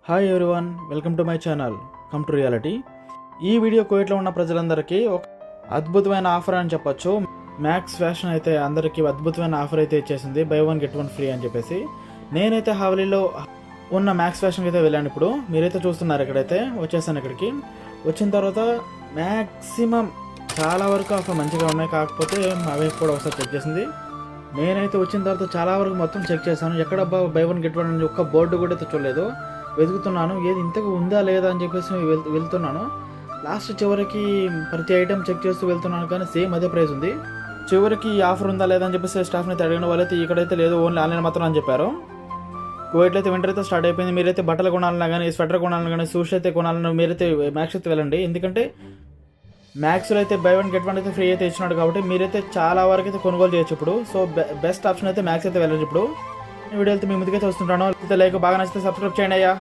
Hi everyone, welcome to my channel come to reality. ఈ video కువైట్లో ఉన్న ప్రజలందరికీ ఒక అద్భుతమైన ఆఫర్ అని చెప్పొచ్చు. మ్యాక్స్ ఫ్యాషన్ అయితే అందరికీ అద్భుతమైన ఆఫర్ అయితే ఇచ్చేసింది, by one get one free అని చెప్పేసి. నేనైతే హవలీలో ఉన్న మ్యాక్స్ ఫ్యాషన్కి అయితే వెళ్ళాను. ఇప్పుడు మీరైతే చూస్తున్నారు, ఇక్కడైతే వచ్చేసాను. ఇక్కడికి వచ్చిన తర్వాత మ్యాక్సిమం చాలా వరకు ఆఫర్ మంచిగా ఉన్నాయి, కాకపోతే అవి కూడా ఒకసారి చెక్ చేసింది. నేనైతే వచ్చిన తర్వాత చాలా వరకు మొత్తం చెక్ చేశాను, ఎక్కడ బై వన్ గెట్ వన్ అని ఒక్క బోర్డు కూడా అయితే చూడలేదు. వెతుకుతున్నాను, ఏది ఇంతకు ఉందా లేదా అని చెప్పేసి వెళ్తున్నాను. లాస్ట్ చివరికి ప్రతి ఐటెం చెక్ చేస్తూ వెళ్తున్నాను, కానీ సేమ్ అదే ప్రైస్ ఉంది. చివరికి ఈ ఆఫర్ ఉందా లేదా అని చెప్పేసి స్టాఫ్ని అయితే అడిగిన వాళ్ళైతే ఇక్కడైతే లేదు, ఓన్లీ ఆన్లైన్ మాత్రం అని చెప్పారు. కువైట్లో అయితే వింటర్ అయితే స్టార్ట్ అయిపోయింది. మీరైతే బట్టలు కొనాలన్నా కానీ, స్వెటర్ కొనాలన్నా కానీ, షూస్ అయితే కొనాలన్నా మీరైతే మ్యాక్స్ అయితే వెళ్ళండి. ఎందుకంటే మ్యాక్స్లో అయితే బై వన్ గెట్ వన్ అయితే ఫ్రీ అయితే ఇచ్చినాడు, కాబట్టి మీరైతే చాలా వరకు అయితే కొనుగోలు చేయొచ్చు ఇప్పుడు. సో బెస్ట్ ఆప్షన్ అయితే మ్యాక్స్ అయితే వెళ్ళండి. ఇప్పుడు ఈ వీడియో అయితే మీ ముందుకైతే వస్తుంటాను. అయితే లైక్ బాగా నచ్చితే సబ్స్క్రైబ్ చేయండి అయ్యా.